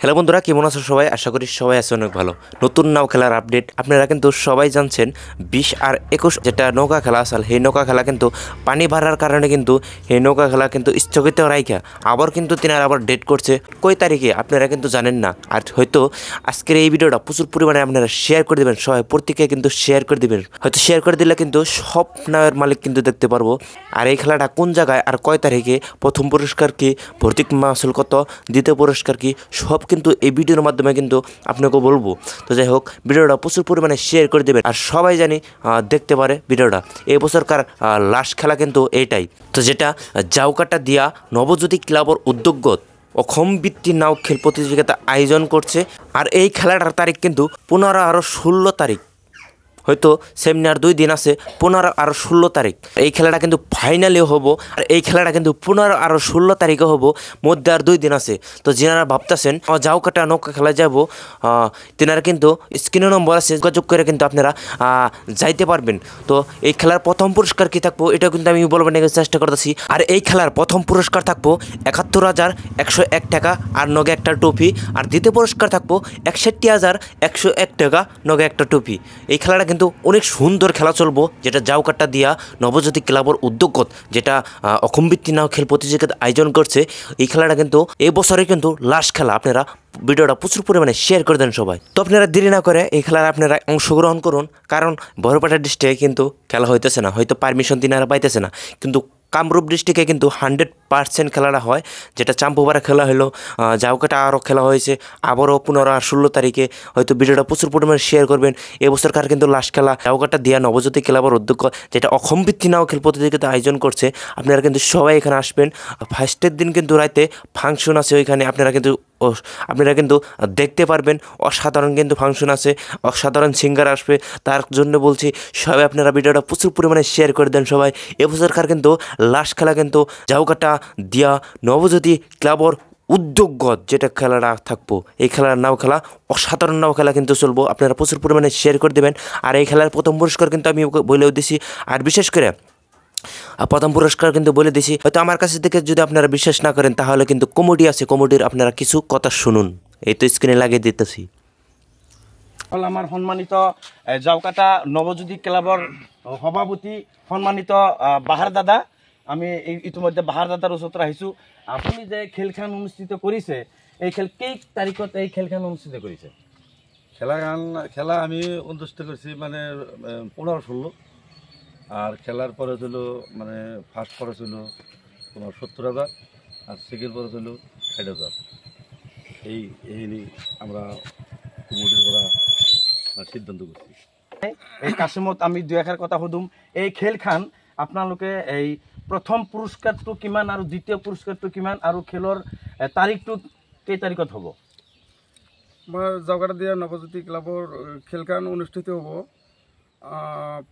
Hello বন্ধুরা, কেমন আছো সবাই? আশা করি সবাই আছে অনেক ভালো। নতুন নাও খেলার আপডেট আপনারা কিন্তু সবাই জানছেন। 20 আর 21 যেটা নৌকা খেলা আসল, সেই নৌকা খেলা কিন্তু পানি বাড়ার কারণে কিন্তু এই নৌকা খেলা কিন্তু স্থগিত রাইখা আবার কিন্তু তিনারা আবার ডেট করছে কই তারিখে আপনারা কিন্তু জানেন না। আর হয়তো আজকের এই ভিডিওটা প্রচুর পরিমাণে আপনারা শেয়ার করে দেবেন, সবাই প্রত্যেকে কিন্তু শেয়ার করে দেবেন। হয়তো শেয়ার করে দিলে কিন্তু সব নাওয়ের মালিক কিন্তু দেখতে পারবো আর এই খেলাটা কোন জায়গায় আর কয় তারিখে, প্রথম পুরস্কার কি, ভর্তি মাসুল কত, দ্বিতীয় পুরস্কার কি, সব কিন্তু এই ভিডিওর মাধ্যমে কিন্তু আপনাকে বলবো। তো যাই হোক, ভিডিওটা প্রচুর পরিমাণে শেয়ার করে দেবেন আর সবাই জানি দেখতে পারে ভিডিওটা। এই বছরকার লাস্ট খেলা কিন্তু এইটাই, তো যেটা জাউকাটা দিয়া নবজ্যোতি ক্লাবর উদ্যোগত অসম বৃত্তি নাও খেল প্রতিযোগিতা আয়োজন করছে। আর এই খেলাটার তারিখ কিন্তু 15 আর 16 তারিখ, হয়তো সেমনি আর 2 দিন আছে, 15 আর 16 তারিখ এই খেলাটা কিন্তু ফাইনালেও হবো। আর এই খেলাটা কিন্তু 15 আর 16 তারিখে হবো, মধ্যে আর 2 দিন আছে। তো যেনারা ভাবতেছেন জাউকাটা নৌকা খেলা যাব, তেনারা কিন্তু স্ক্রিনে নম্বর আছে, যোগাযোগ করে কিন্তু আপনারা যাইতে পারবেন। তো এই খেলার প্রথম পুরস্কার কি থাকবো এটাও কিন্তু আমি বলবার চেষ্টা করতেছি। আর এই খেলার প্রথম পুরস্কার থাকবো 71,101 টাকা আর নগে একটা টুপি। আর দ্বিতীয় পুরস্কার থাকবো 61,101 টাকা নগে একটা টুপি। এই খেলাটা কিন্তু অনেক সুন্দর খেলা চলবো, যেটা জাউকাটা দিয়া নবজ্যোতি ক্লাবর উদ্যোগত যেটা অসম বৃত্তি নাও খেল প্রতিযোগিতা আয়োজন করছে। এই খেলাটা কিন্তু এই বছরে কিন্তু লাস্ট খেলা। আপনারা ভিডিওটা প্রচুর পরিমাণে শেয়ার করে দেন সবাই। তো আপনারা দেরি না করে এই খেলার আপনারা অংশগ্রহণ করুন, কারণ বড়পাটা ডিস্ট্রিক্টে কিন্তু খেলা হইতেছে না, হয়তো পারমিশন তিনারা পাইতেছে না, কিন্তু কামরূপ ডিস্ট্রিক্টে কিন্তু 100% খেলাটা হয়। যেটা চাম্পুপাড়া খেলা হলো, জাউকাটা আরও খেলা হয়েছে, আবারও 15 আর 16 তারিখে। হয়তো ভিডিওটা প্রচুর পরিমাণে শেয়ার করবেন। এবছরকার কিন্তু লাস্ট খেলা জাউকাটা দিয়া নবজ্যোতি ক্লাবের উদ্যোগ যেটা অসম বৃত্তি নাও খেল প্রতিযোগিতা আয়োজন করছে। আপনারা কিন্তু সবাই এখানে আসবেন। ফার্স্টের দিন কিন্তু রাতে ফাংশন আছে ওইখানে, আপনারা কিন্তু দেখতে পারবেন। অসাধারণ কিন্তু ফাংশন আছে, অসাধারণ সিঙ্গার আসবে। তার জন্য বলছি সবাই আপনারা ভিডিওটা প্রচুর পরিমাণে শেয়ার করে দেন সবাই। এবছরকার কিন্তু লাস্ট খেলা কিন্তু জাউকাটা দিয়া নবজ্যোতি ক্লাবর উদ্যোগত যেটা খেলাটা থাকবো, এই খেলার নাও খেলা অসাধারণ নাও খেলা কিন্তু চলবো। আপনারা প্রচুর পরিমাণে শেয়ার করে দেবেন। আর এই খেলার প্রথম পুরস্কার কিন্তু আমি বলেও দিছি। আর বিশেষ করে প্রথম পুরস্কার কিন্তু বলে দিছি। হয়তো আমার কাছে থেকে যদি আপনারা বিশ্বাস না করেন, তাহলে কিন্তু কমেডি আছে, কমেডির আপনারা কিছু কথা শুনুন। এই তো স্ক্রিনে লাগিয়ে দিতেছি। আমার সম্মানিত জাউকাটা নবজ্যোতি ক্লাবৰ সভাপতি সম্মানিত বাহাৰ দাদা, আমি ইতিমধ্যে বাহাৰ দাদাৰ ওচৰত আহিছোঁ। আপুনি যে খেলখন অনুষ্ঠিত কৰিছে, এই কেই তাৰিখত এই খেলখন অনুষ্ঠিত কৰিছে? খেলা আমি অনুষ্ঠিত করছি মানে 15-16। আর খেলার পরে ছিল মানে ফার্স্ট পরে ছিল তোমার 70,000 আর সেকেন্ড পরে ছিল 60,000। এই আমরা কমিটির করা সিদ্ধান্ত করছি। এই কাশিমত আমি দুই এষাৰ কথা সুধুম, এই খেলখন আপোনালোকে এই প্ৰথম পুৰস্কাৰটো কিমান আৰু দ্বিতীয় পুৰস্কাৰটো কিমান আৰু খেলৰ তাৰিখটো কেই তাৰিখত হ'ব? আমাৰ জাউকাটা দিয়া নৱজ্যোতি ক্লাবৰ খেলখন অনুষ্ঠিত হ'ব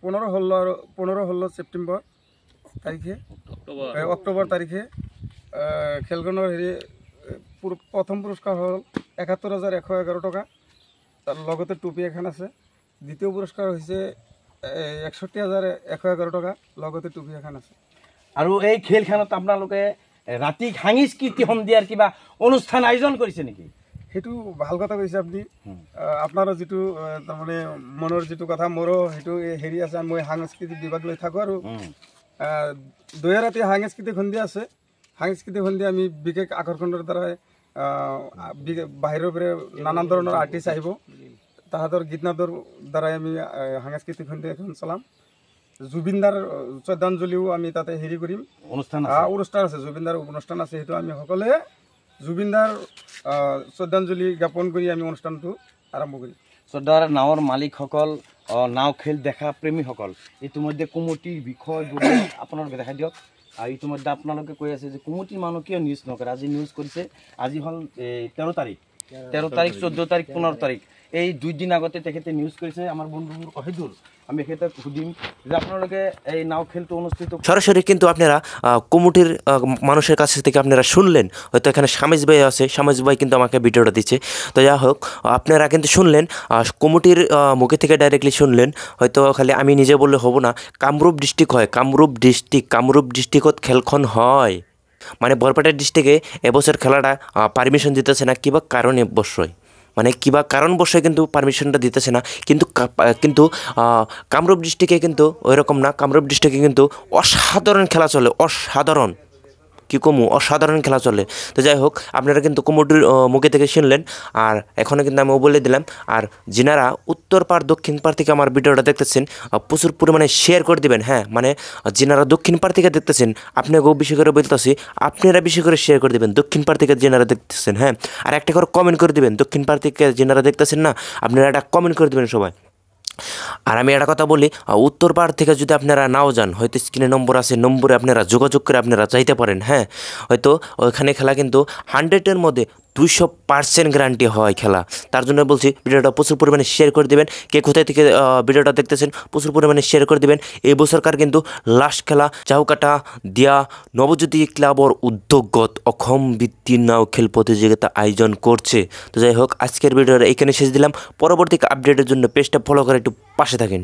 15-16 ছেপ্টেম্বৰ তাৰিখে, অক্টোবৰ তাৰিখে। খেলখনৰ প্ৰথম পুৰস্কাৰ হ'ল 71,111 টকা, তাৰ লগতে টুপি এখন আছে। দ্বিতীয় পুৰস্কাৰ হৈছে 61,111 টকা, লগতে টুপি এখন আছে। আৰু এই খেলখনত আপোনালোকে ৰাতি সাংস্কৃতিক সন্ধিয়াৰ কিবা অনুষ্ঠান আয়োজন কৰিছে নেকি? সেইটো ভাল কথা কৈছে আপুনি। আপোনাৰো যিটো তাৰমানে মনৰ যিটো কথা, মোৰো সেইটো হেৰি আছে। মই সাংস্কৃতিক বিভাগ লৈ থাকোঁ আৰু দুই ৰাতি সাংস্কৃতিক সন্ধিয়া আছে। সাংস্কৃতিক সন্ধিয়া আমি বিশেষ আকৰ্ষণৰ দ্বাৰাই বাহিৰৰ পৰা নানান ধৰণৰ আৰ্টিষ্ট আহিব, তাহাঁতৰ গীত নাটৰ দ্বাৰাই আমি সাংস্কৃতিক সন্ধিয়া এখন চলাম। জুবিনদাৰ শ্ৰদ্ধাঞ্জলিও আমি তাতে হেৰি কৰিম, অনুষ্ঠান আছে, জুবিনদাৰ অনুষ্ঠান আছে। সেইটো আমি সকলোৱে জুবিনদাৰ শ্ৰদ্ধাঞ্জলি জ্ঞাপন কৰি আমি অনুষ্ঠানটো আৰম্ভ কৰিম। শ্ৰদ্ধাৰ নাৱৰ মালিকসকল, নাও খেল দেখা প্ৰেমীসকল, ইতিমধ্যে কমিটিৰ বিষয় আপোনালোকে দেখাই দিয়ক। আৰু ইতিমধ্যে আপোনালোকে কৈ আছে যে কমিটিৰ মানুহ কিয় নিউজ নকৰে? আজি নিউজ কৰিছে। আজি হ'ল 13 তাৰিখ, 14 তাৰিখ, 15 তাৰিখ। এই 2 দিন আগতে তেখেতে নিউজ কৰিছে। আমার বন্ধু অহিদুল, আমি এখেতে সুধিম যে আপনারা এই নাও খেলটো অনুষ্ঠিত সরাসরি কিন্তু আপনারা কমিটির মানুষের কাছ থেকে আপনারা শুনলেন। হয়তো এখানে শামিজ ভাই আছে, শামিজ ভাই কিন্তু আমাকে ভিডিওটা দিচ্ছে। তো যা হোক, আপনারা কিন্তু শুনলেন কমিটির মুখে থেকে ডাইরেক্টলি শুনলেন। হয়তো খালি আমি নিজে বললে হবো না, কামরূপ ডিস্ট্রিক্ট হয়, কামরূপ ডিস্ট্রিক্টত খেলখন হয়। মানে বরপেটা ডিস্ট্রিক্টে এবছর খেলাটা পারমিশন দিতেছে না, কিবা কারণে অবশ্যই, মানে কিবা কারণবশত কিন্তু পারমিশনটা দিতেছে না। কিন্তু কামরূপ ডিস্ট্রিক্টে কিন্তু ওইরকম না। কামরূপ ডিস্ট্রিক্টে কিন্তু অসাধারণ খেলা চলে, অসাধারণ কী কমু, অসাধারণ খেলা চলে। তো যাই হোক, আপনারা কিন্তু কমিটির মুখে থেকে শুনলেন, আর এখনও কিন্তু আমি বলে দিলাম। আর যিনারা উত্তর পাড় দক্ষিণ পাড় থেকে আমার ভিডিওটা দেখতেছেন, প্রচুর পরিমাণে শেয়ার করে দিবেন। হ্যাঁ, মানে যিনারা দক্ষিণ পাড় থেকে দেখতেছেন, আপনাকেও বেশি করে বলতেছি, আপনারা বেশি করে শেয়ার করে দিবেন দক্ষিণ পাড় থেকে যিনারা দেখতেছেন। হ্যাঁ, আর একটা করে কমেন্ট করে দিবেন দক্ষিণ পাড় থেকে যিনারা দেখতেছেন না, আপনারা একটা কমেন্ট করে দিবেন সবাই। আর আমি একটা কথা বলি, উত্তর পাড় থেকে যদি আপনারা নাও যান, হয়তো স্ক্রিনে নম্বর আছে, নম্বরে আপনারা যোগাযোগ করে আপনারা চাইতে পারেন। হ্যাঁ, হয়তো ওইখানে খেলা কিন্তু 100-এর মধ্যে 200% গ্যারান্টি হয় খেলা। তার জন্য বলছি ভিডিওটা প্রচুর পরিমাণে শেয়ার করে দেবেন। কে কোথায় থেকে ভিডিওটা দেখতেছেন প্রচুর পরিমাণে শেয়ার করে দেবেন। এই বছরকার কিন্তু লাস্ট খেলা চাউকাটা দিয়া নবজ্যোতি ক্লাবর উদ্যোগত অসম বৃত্তি নাও খেল প্রতিযোগিতা আয়োজন করছে। তো যাই হোক, আজকের ভিডিওটা এখানে শেষ দিলাম। পরবর্তী আপডেটের জন্য পেজটা ফলো করে একটু পাশে থাকেন।